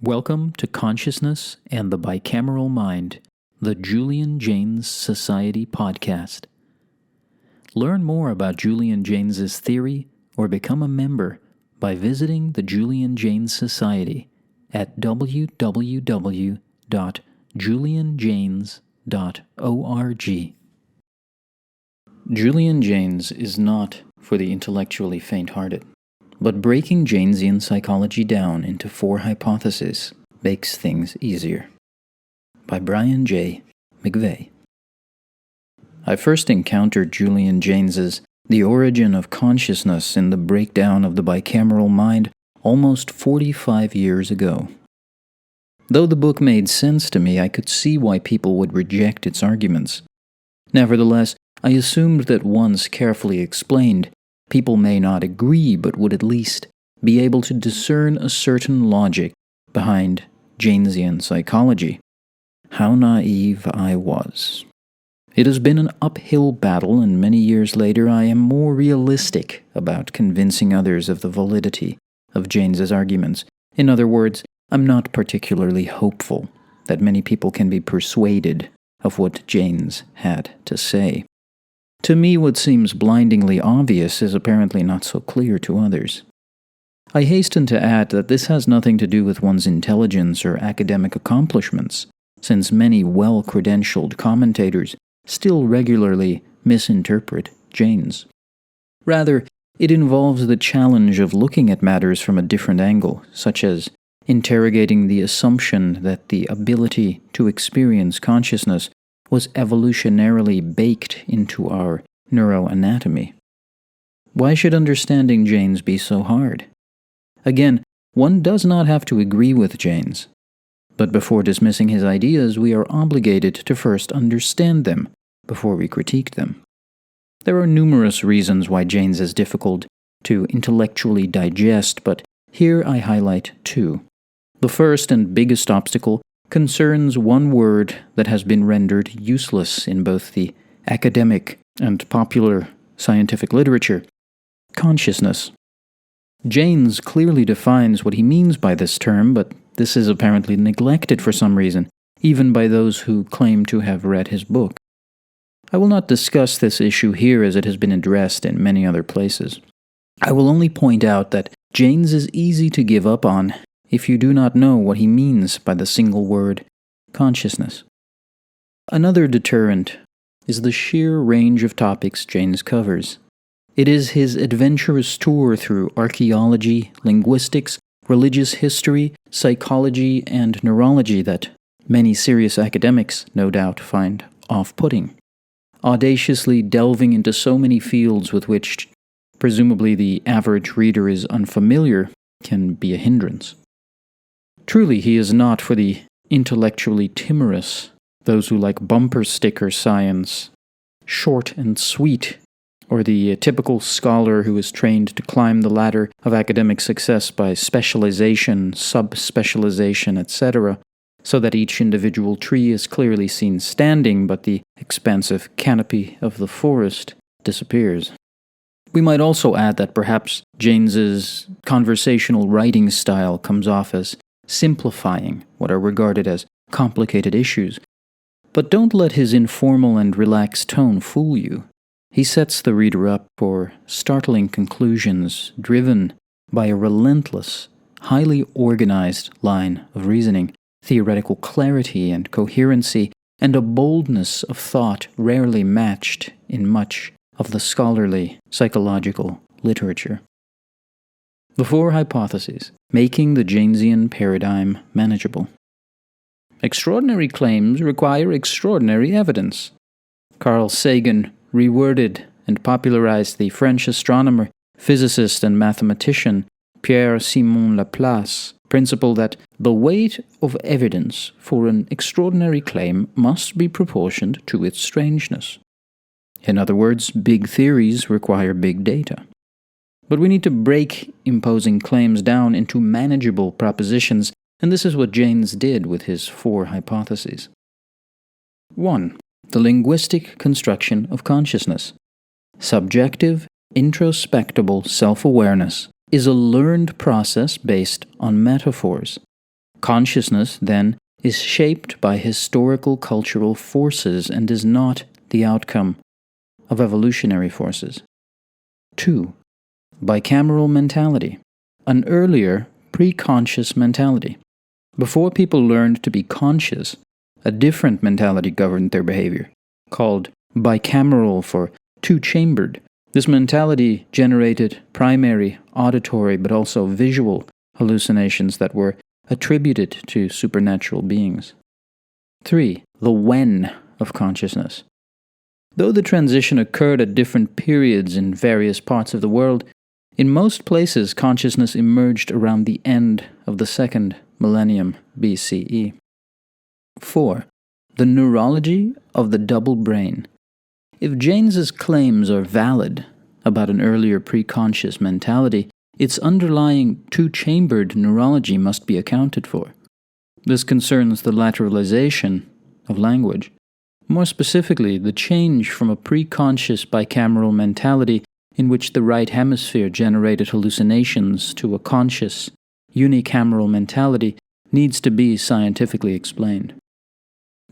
Welcome to Consciousness and the Bicameral Mind, the Julian Jaynes Society podcast. Learn more about Julian Jaynes' theory or become a member by visiting the Julian Jaynes Society at www.julianjaynes.org. Julian Jaynes is not for the intellectually faint-hearted. But breaking Jaynesian psychology down into 4 hypotheses makes things easier. By Brian J. McVeigh. I first encountered Julian Jaynes' The Origin of Consciousness in the Breakdown of the Bicameral Mind almost 45 years ago. Though the book made sense to me, I could see why people would reject its arguments. Nevertheless, I assumed that once carefully explained, people may not agree, but would at least be able to discern a certain logic behind Jaynesian psychology. How naive I was. It has been an uphill battle, and many years later I am more realistic about convincing others of the validity of Jaynes' arguments. In other words, I'm not particularly hopeful that many people can be persuaded of what Jaynes had to say. To me, what seems blindingly obvious is apparently not so clear to others. I hasten to add that this has nothing to do with one's intelligence or academic accomplishments, since many well-credentialed commentators still regularly misinterpret Jaynes. Rather, it involves the challenge of looking at matters from a different angle, such as interrogating the assumption that the ability to experience consciousness was evolutionarily baked into our neuroanatomy. Why should understanding Jaynes be so hard? Again, one does not have to agree with Jaynes, but before dismissing his ideas, we are obligated to first understand them before we critique them. There are numerous reasons why Jaynes is difficult to intellectually digest, but here I highlight 2. The first and biggest obstacle concerns one word that has been rendered useless in both the academic and popular scientific literature: consciousness. Jaynes clearly defines what he means by this term, but this is apparently neglected for some reason, even by those who claim to have read his book. I will not discuss this issue here as it has been addressed in many other places. I will only point out that Jaynes is easy to give up on if you do not know what he means by the single word consciousness. Another deterrent is the sheer range of topics Jaynes covers. It is his adventurous tour through archaeology, linguistics, religious history, psychology, and neurology that many serious academics, no doubt, find off-putting. Audaciously delving into so many fields with which presumably the average reader is unfamiliar can be a hindrance. Truly, he is not for the intellectually timorous, those who like bumper sticker science, short and sweet, or the typical scholar who is trained to climb the ladder of academic success by specialization, sub-specialization, etc., so that each individual tree is clearly seen standing, but the expansive canopy of the forest disappears. We might also add that perhaps Jaynes' conversational writing style comes off as simplifying what are regarded as complicated issues. But don't let his informal and relaxed tone fool you. He sets the reader up for startling conclusions driven by a relentless, highly organized line of reasoning, theoretical clarity and coherency, and a boldness of thought rarely matched in much of the scholarly psychological literature. The 4 hypotheses, making the Jaynesian paradigm manageable. Extraordinary claims require extraordinary evidence. Carl Sagan reworded and popularized the French astronomer, physicist, and mathematician Pierre-Simon Laplace's principle that the weight of evidence for an extraordinary claim must be proportioned to its strangeness. In other words, big theories require big data. But we need to break imposing claims down into manageable propositions, and this is what Jaynes did with his 4 hypotheses. 1. The linguistic construction of consciousness. Subjective, introspectable self-awareness is a learned process based on metaphors. Consciousness, then, is shaped by historical cultural forces and is not the outcome of evolutionary forces. 2. Bicameral mentality, an earlier pre-conscious mentality. Before people learned to be conscious, a different mentality governed their behavior, called bicameral for two-chambered. This mentality generated primary, auditory, but also visual hallucinations that were attributed to supernatural beings. 3. The when of consciousness. Though the transition occurred at different periods in various parts of the world, in most places consciousness emerged around the end of the second millennium BCE. 4. The neurology of the double brain. If Jaynes's claims are valid about an earlier pre-conscious mentality, its underlying two-chambered neurology must be accounted for. This concerns the lateralization of language. More specifically, the change from a pre-conscious bicameral mentality in which the right hemisphere generated hallucinations to a conscious, unicameral mentality needs to be scientifically explained.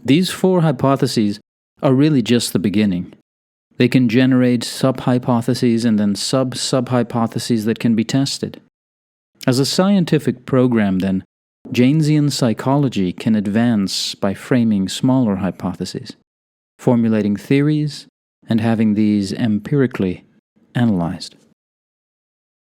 These 4 hypotheses are really just the beginning. They can generate sub-hypotheses and then sub-sub-hypotheses that can be tested. As a scientific program, then, Jaynesian psychology can advance by framing smaller hypotheses, formulating theories, and having these empirically analyzed.